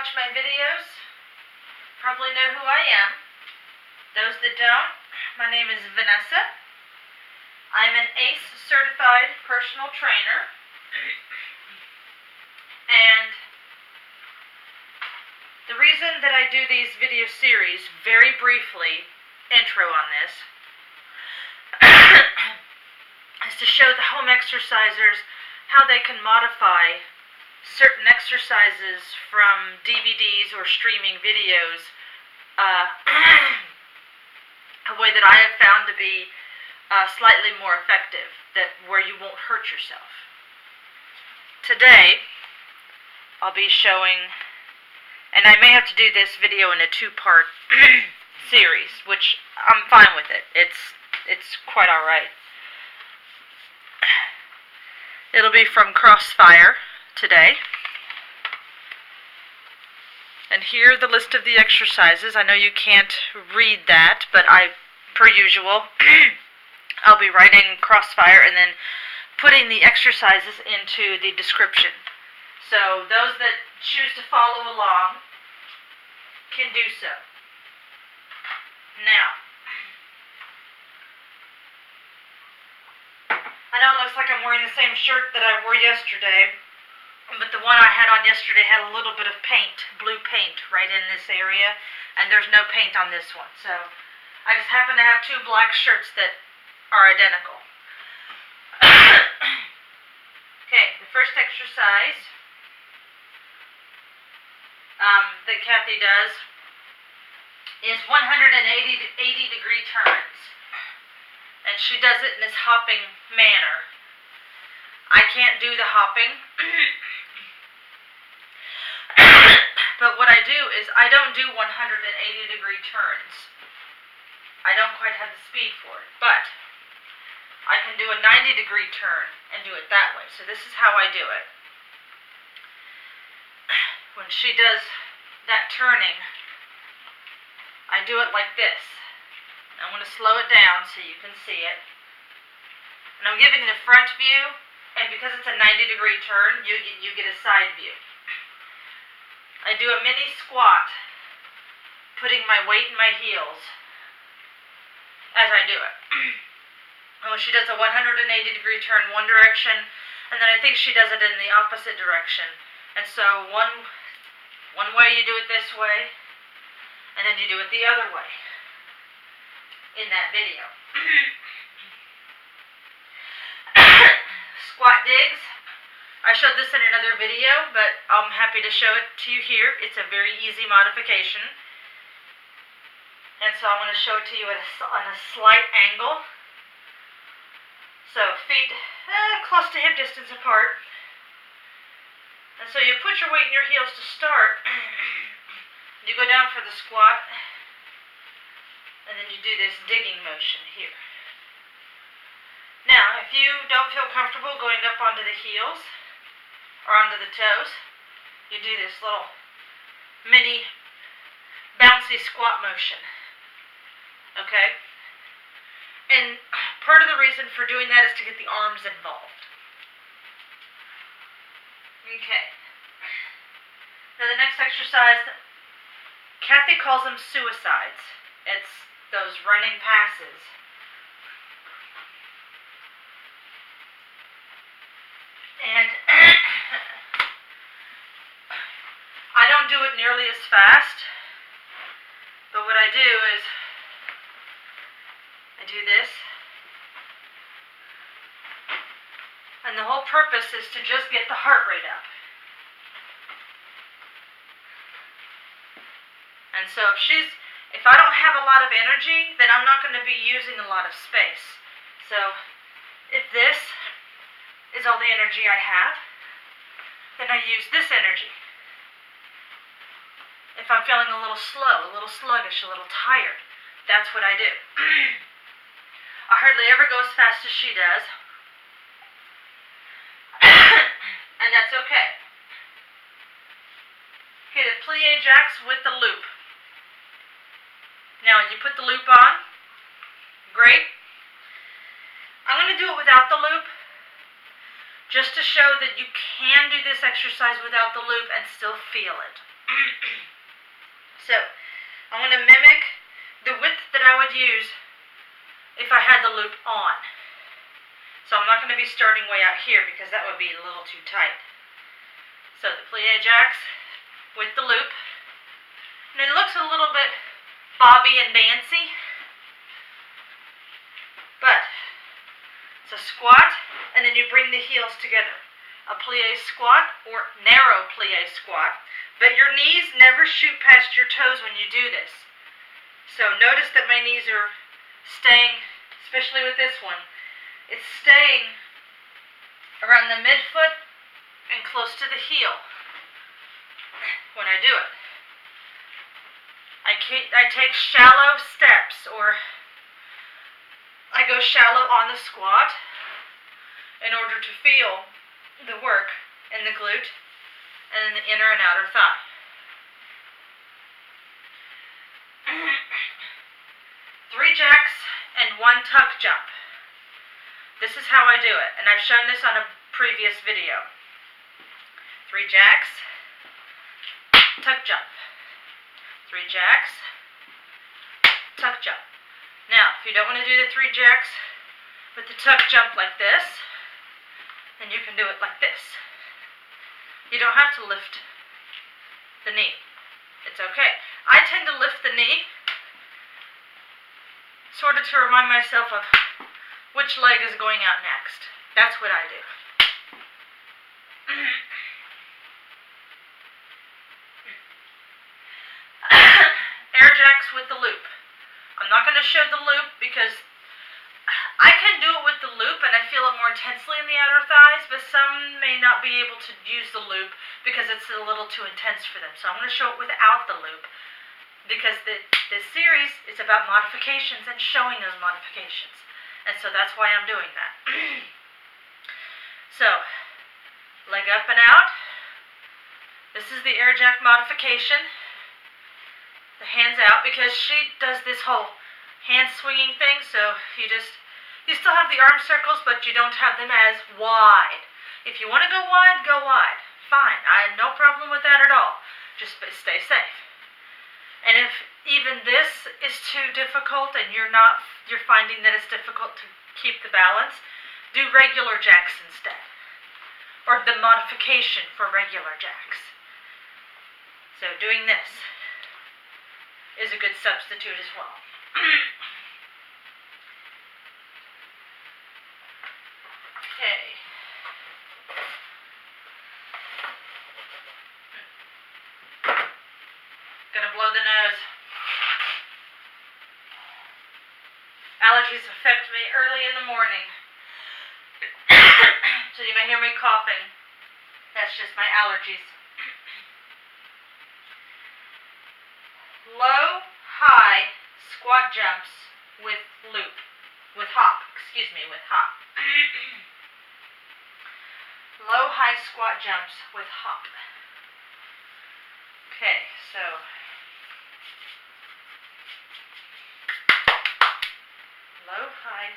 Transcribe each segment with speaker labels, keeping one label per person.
Speaker 1: watch my videos probably know who I am. Those that don't, my name is Vanessa. I'm an ACE certified personal trainer. And the reason that I do these video series, very briefly, intro on this, is to show the home exercisers how they can modify certain exercises from DVDs or streaming videos a way that I have found to be slightly more effective, where you won't hurt yourself. Today, I'll be showing, and I may have to do this video in a two-part series, which I'm fine with it. It's quite alright. It'll be from Crossfire today. And here are the list of the exercises. I know you can't read that, but per usual, I'll be writing Crossfire and then putting the exercises into the description. So those that choose to follow along can do so. Now, I know it looks like I'm wearing the same shirt that I wore yesterday, but the one I had on yesterday had a little bit of paint, blue paint, right in this area, and there's no paint on this one. So I just happen to have two black shirts that are identical. Okay, the first exercise that Kathy does is 180-degree turns. And she does it in this hopping manner. I can't do the hopping. But what I do is I don't do 180-degree turns. I don't quite have the speed for it. But I can do a 90-degree turn and do it that way. So this is how I do it. When she does that turning, I do it like this. I'm going to slow it down so you can see it. And I'm giving the front view, and because it's a 90-degree turn, you get a side view. I do a mini squat, putting my weight in my heels as I do it. And when she does a 180-degree turn one direction, and then I think she does it in the opposite direction. And so one way you do it this way, and then you do it the other way in that video. Squat digs. I showed this in another video, but I'm happy to show it to you here. It's a very easy modification. And so I'm going to show it to you on a slight angle. So feet close to hip distance apart. And so you put your weight in your heels to start. You go down for the squat. And then you do this digging motion here. Now, if you don't feel comfortable going up onto the heels or onto the toes, you do this little mini bouncy squat motion. Okay? And part of the reason for doing that is to get the arms involved. Okay. Now the next exercise, Kathy calls them suicides. It's those running passes. And I don't do it nearly as fast, but what I do is I do this, and the whole purpose is to just get the heart rate up. And so if I don't have a lot of energy, then I'm not going to be using a lot of space. So if this is all the energy I have, then I use this energy. If I'm feeling a little slow, a little sluggish, a little tired, that's what I do. I hardly ever go as fast as she does. And that's okay. Okay, the Plie Jacks with the loop. Now, when you put the loop on, great. I'm going to do it without the loop, just to show that you can do this exercise without the loop and still feel it. So, I'm going to mimic the width that I would use if I had the loop on. So I'm not going to be starting way out here because that would be a little too tight. So the plie jacks with the loop. And it looks a little bit bobby and dancy. But it's a squat, and then you bring the heels together. A plie squat or narrow plie squat. But your knees never shoot past your toes when you do this. So notice that my knees are staying, especially with this one, it's staying around the midfoot and close to the heel when I do it. I take shallow steps, or I go shallow on the squat in order to feel the work in the glute and in the inner and outer thigh. Three jacks and one tuck jump. This is how I do it, and I've shown this on a previous video. 3 jacks, tuck jump. 3 jacks, tuck jump. Now, if you don't want to do the 3 jacks with the tuck jump like this, then you can do it like this. You don't have to lift the knee. It's okay. I tend to lift the knee sort of to remind myself of which leg is going out next. That's what I do. Air jacks with the loop. I'm not going to show the loop because I can do it with the loop and I feel it more intensely in the outer thighs, but some may not be able to use the loop because it's a little too intense for them. So I'm going to show it without the loop because this series is about modifications and showing those modifications. And so that's why I'm doing that. So, leg up and out. This is the air jack modification. The hands out, because she does this whole hand swinging thing, so you still have the arm circles, but you don't have them as wide. If you want to go wide, fine. I have no problem with that at all. Just stay safe. And if even this is too difficult and you're finding that it's difficult to keep the balance, do regular jacks instead. Or the modification for regular jacks. So doing this is a good substitute as well. Okay. Gonna blow the nose. Allergies affect me early in the morning. So you may hear me coughing. That's just my allergies. Low, high squat jumps with loop. With hop. Low, high squat jumps with hop. Okay, so low, high.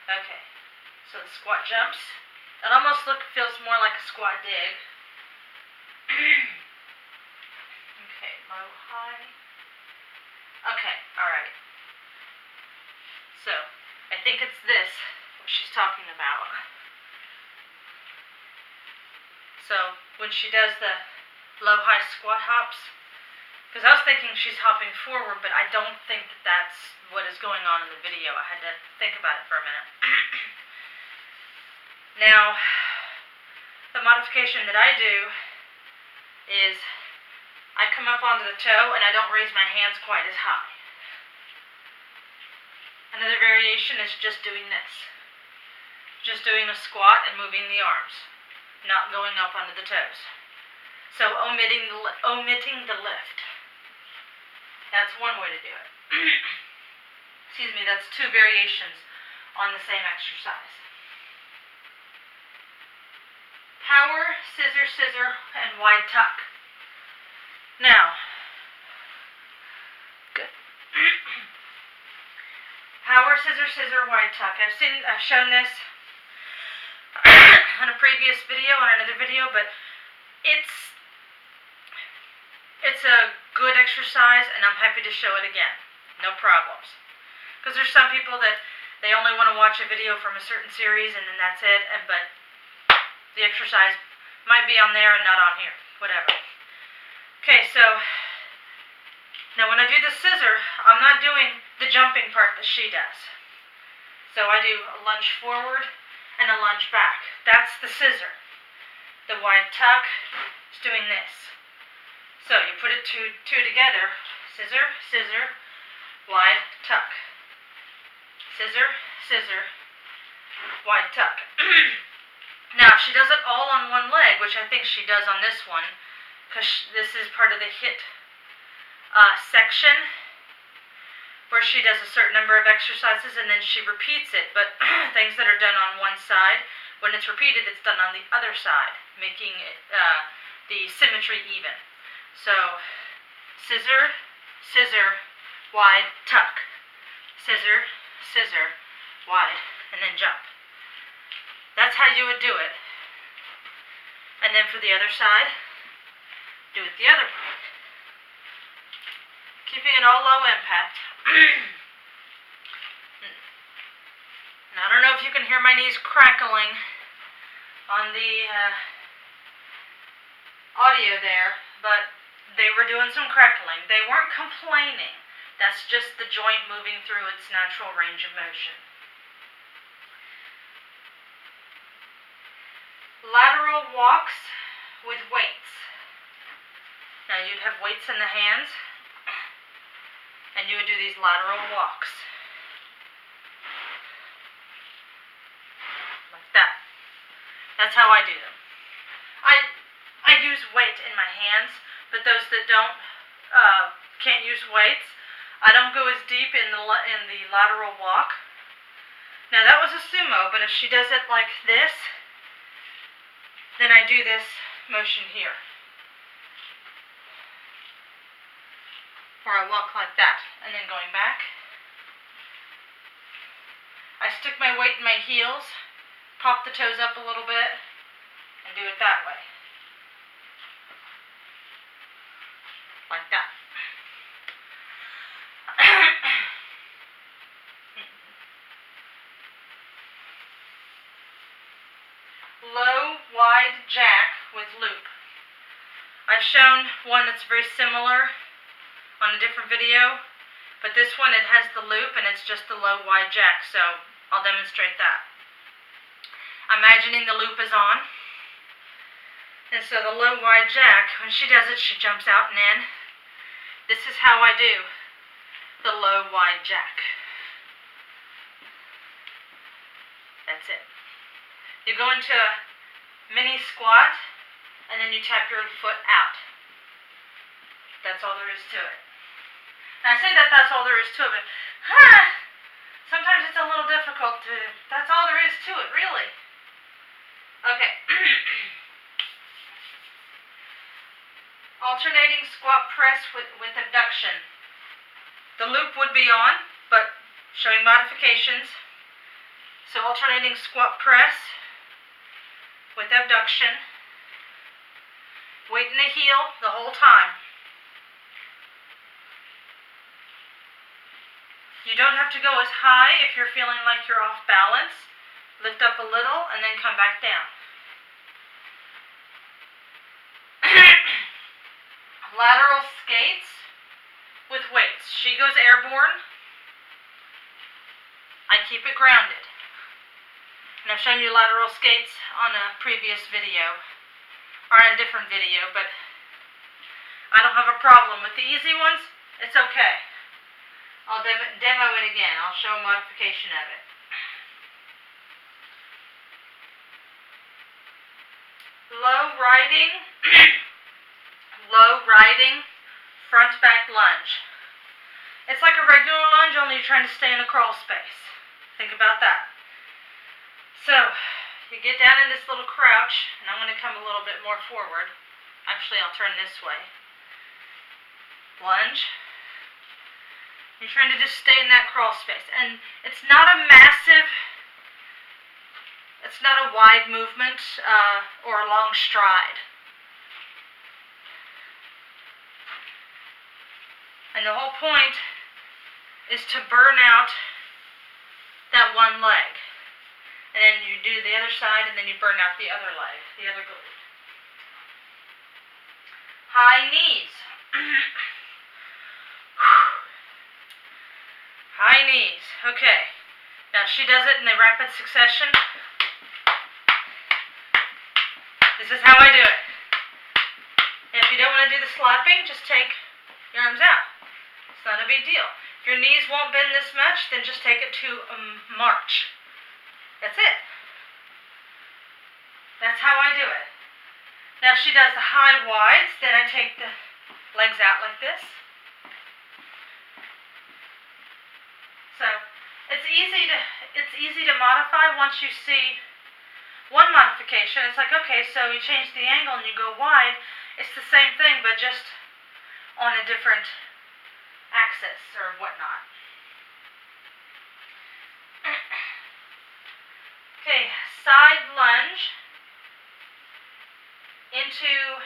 Speaker 1: Okay, so the squat jumps. It almost feels more like a squat dig. Okay, low, high. Okay, alright. So, I think it's this, what she's talking about. So, when she does the low, high squat hops, because I was thinking she's hopping forward, but I don't think that's what is going on in the video. I had to think about it for a minute. Now, the modification that I do is I come up onto the toe and I don't raise my hands quite as high. Another variation is just doing this. Just doing a squat and moving the arms, not going up onto the toes. So omitting the lift. That's one way to do it. Excuse me, that's 2 variations on the same exercise. Power, scissor, scissor, and wide tuck. Now, good. Power, scissor, scissor, wide tuck. I've shown this on a previous video, on another video, but it's a good exercise, and I'm happy to show it again. No problems. Because there's some people that they only want to watch a video from a certain series and then that's it, but the exercise might be on there and not on here. Whatever. Okay, so now when I do the scissor, I'm not doing the jumping part that she does. So I do a lunge forward and a lunge back. That's the scissor. The wide tuck is doing this. So you put it two together. Scissor, scissor, wide tuck. Scissor, scissor, wide tuck. Now, if she does it all on one leg, which I think she does on this one, because this is part of the hit section, where she does a certain number of exercises and then she repeats it, but things that are done on one side, when it's repeated, it's done on the other side, making it, the symmetry even. So, scissor, scissor, wide, tuck. Scissor, scissor, wide, and then jump. That's how you would do it. And then for the other side, do it the other way. Keeping it all low impact. And I don't know if you can hear my knees crackling on the audio there, but they were doing some crackling. They weren't complaining. That's just the joint moving through its natural range of motion. Lateral walks with weights. Now you'd have weights in the hands, and you would do these lateral walks. Like that. That's how I do them. I use weight in my hands, but those that can't use weights, I don't go as deep in the lateral walk. Now that was a sumo, but if she does it like this, then I do this motion here. Or I walk like that, and then going back. I stick my weight in my heels, pop the toes up a little bit, and do it that way. Like that. Low, wide jack with loop. I've shown one that's very similar on a different video, but this one, it has the loop and it's just the low, wide jack, so I'll demonstrate that. Imagining the loop is on, and so the low, wide jack, when she does it, she jumps out and in. This is how I do the low, wide jack. That's it. You go into a mini squat, and then you tap your foot out. That's all there is to it. Now I say that that's all there is to it, but sometimes it's a little difficult to, that's all there is to it, really. Okay. Alternating squat press with abduction. The loop would be on, but showing modifications. So alternating squat press with abduction. Weight in the heel the whole time. You don't have to go as high if you're feeling like you're off balance. Lift up a little and then come back down. Lateral skates with weights. She goes airborne. I keep it grounded. And I've shown you lateral skates on a previous video, or on a different video, but I don't have a problem with the easy ones. It's okay. I'll demo it again. I'll show a modification of it. Low riding, front back lunge. It's like a regular lunge, only you're trying to stay in a crawl space. Think about that. So, you get down in this little crouch, and I'm going to come a little bit more forward. Actually, I'll turn this way. Lunge. You're trying to just stay in that crawl space. And it's not a massive, it's not a wide movement or a long stride. And the whole point is to burn out that one leg. And then you do the other side, and then you burn out the other leg, the other glute. High knees. High knees. Okay. Now she does it in the rapid succession. This is how I do it. And if you don't want to do the slapping, just take your arms out. It's not a big deal. If your knees won't bend this much, then just take it to a march. That's it. That's how I do it. Now she does the high wides, then I take the legs out like this. So it's easy to modify once you see one modification. It's like, okay, so you change the angle and you go wide. It's the same thing, but just on a different axis or whatnot. Okay, side lunge into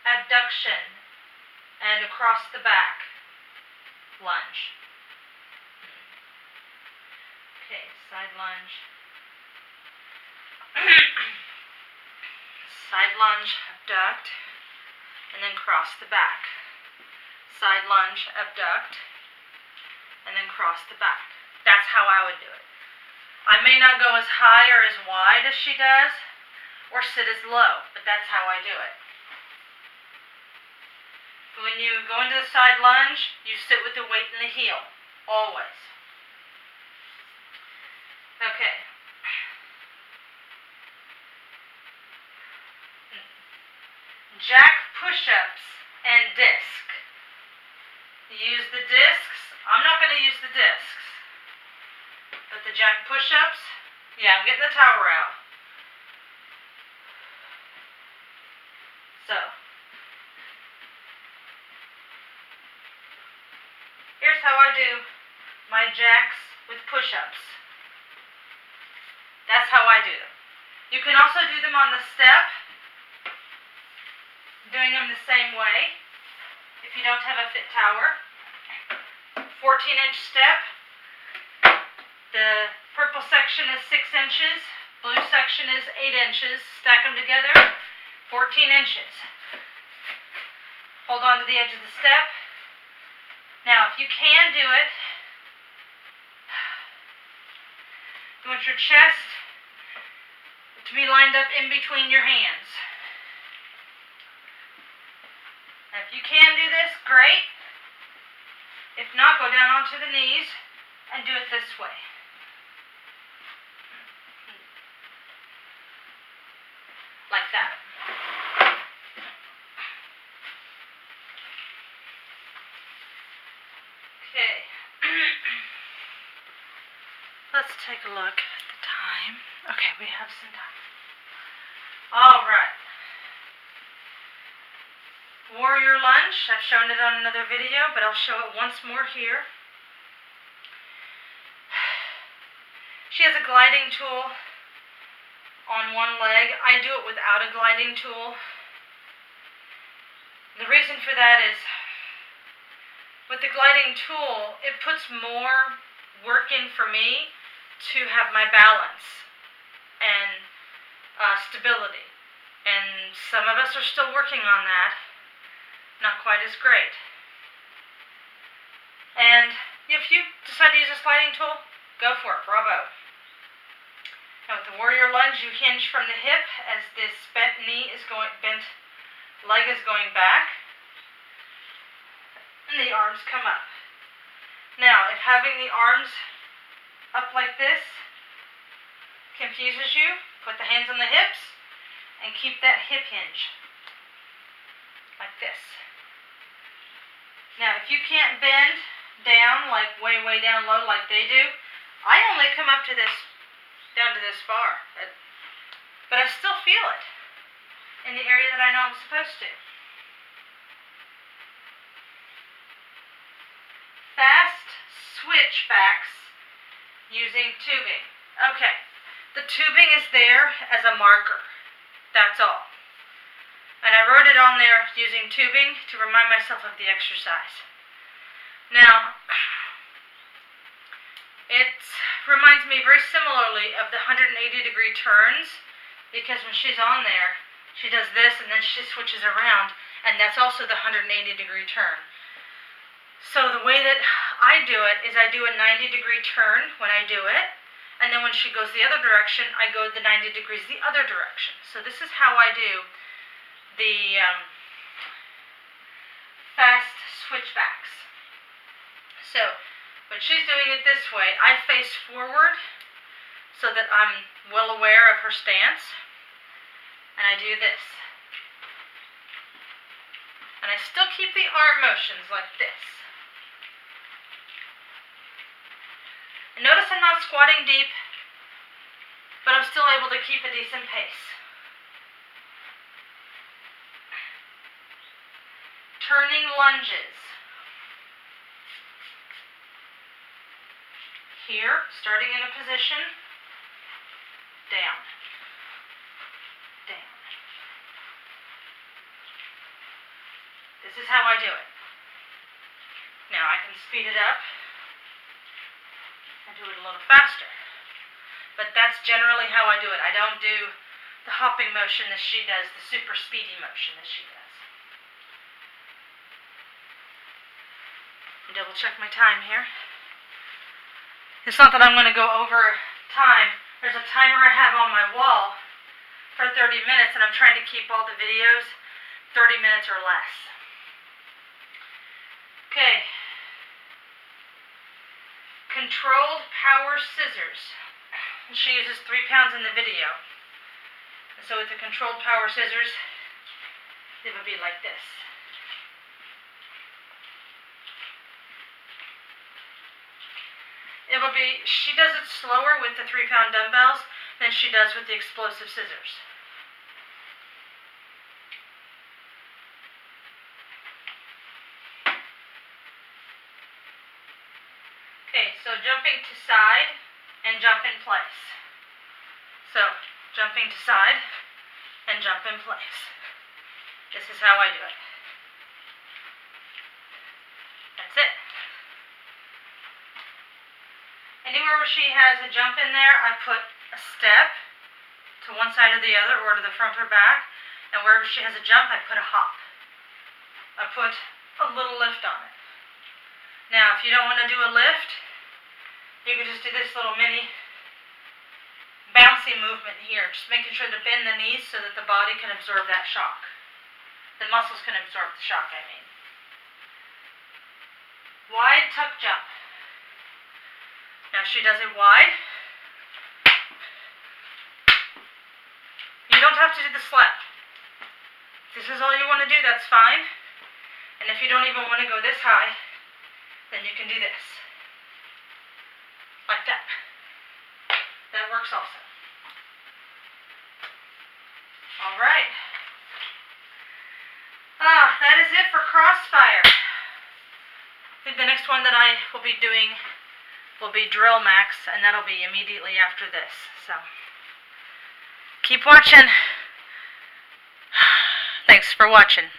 Speaker 1: abduction and across the back lunge. Okay, side lunge. Side lunge, abduct, and then cross the back. Side lunge, abduct, and then cross the back. That's how I would do it. I may not go as high or as wide as she does, or sit as low, but that's how I do it. When you go into the side lunge, you sit with the weight in the heel, always. Okay. Jack push-ups and disc. Use the discs. I'm not going to use the discs. But the jack push-ups, yeah, I'm getting the tower out. So, here's how I do my jacks with push-ups. That's how I do them. You can also do them on the step, doing them the same way if you don't have a fit tower. 14-inch step. The purple section is 6 inches, blue section is 8 inches. Stack them together, 14 inches. Hold on to the edge of the step. Now, if you can do it, you want your chest to be lined up in between your hands. Now, if you can do this, great. If not, go down onto the knees and do it this way. Like that. Okay. Let's take a look at the time. Okay, we have some time. All right. Warrior lunge. I've shown it on another video, but I'll show it once more here. She has a gliding tool on one leg. I do it without a gliding tool. The reason for that is with the gliding tool, it puts more work in for me to have my balance and stability. And some of us are still working on that. Not quite as great. And if you decide to use a sliding tool, go for it. Bravo. Now with the warrior lunge, you hinge from the hip as this bent leg is going back, and the arms come up. Now, if having the arms up like this confuses you, put the hands on the hips and keep that hip hinge like this. Now, if you can't bend down, like way down low like they do, I only come up to this, down to this far, but I still feel it in the area that I know I'm supposed to. Fast switchbacks using tubing. Okay, the tubing is there as a marker, that's all. And I wrote it on there using tubing to remind myself of the exercise. Now, it reminds me very similarly of the 180-degree turns, because when she's on there, she does this and then she switches around, and that's also the 180-degree turn. So the way that I do it is I do a 90-degree turn when I do it, and then when she goes the other direction, I go the 90 degrees the other direction. So this is how I do the fast switchbacks. So when she's doing it this way, I face forward so that I'm well aware of her stance, and I do this. And I still keep the arm motions like this. And notice I'm not squatting deep, but I'm still able to keep a decent pace. Turning lunges. Here, starting in a position, down, down. This is how I do it. Now I can speed it up and do it a little faster. But that's generally how I do it. I don't do the hopping motion as she does, the super speedy motion as she does. Double check my time here. It's not that I'm going to go over time. There's a timer I have on my wall for 30 minutes, and I'm trying to keep all the videos 30 minutes or less. Okay. Controlled power scissors. She uses 3 pounds in the video. And so with the controlled power scissors, it would be like this. It will be, she does it slower with the 3-pound dumbbells than she does with the explosive scissors. Okay, so jumping to side and jump in place. So, jumping to side and jump in place. This is how I do it. That's it. Anywhere where she has a jump in there, I put a step to one side or the other, or to the front or back. And wherever she has a jump, I put a hop. I put a little lift on it. Now, if you don't want to do a lift, you can just do this little mini bouncy movement here, just making sure to bend the knees so that the body can absorb that shock. The muscles can absorb the shock, I mean. Wide tuck jump. Now she does it wide. You don't have to do the slap. If this is all you want to do, that's fine. And if you don't even want to go this high, then you can do this. Like that. That works also. Alright. That is it for crossfire. I think the next one that I will be doing will be drill max, and that'll be immediately after this. So, keep watching. Thanks for watching.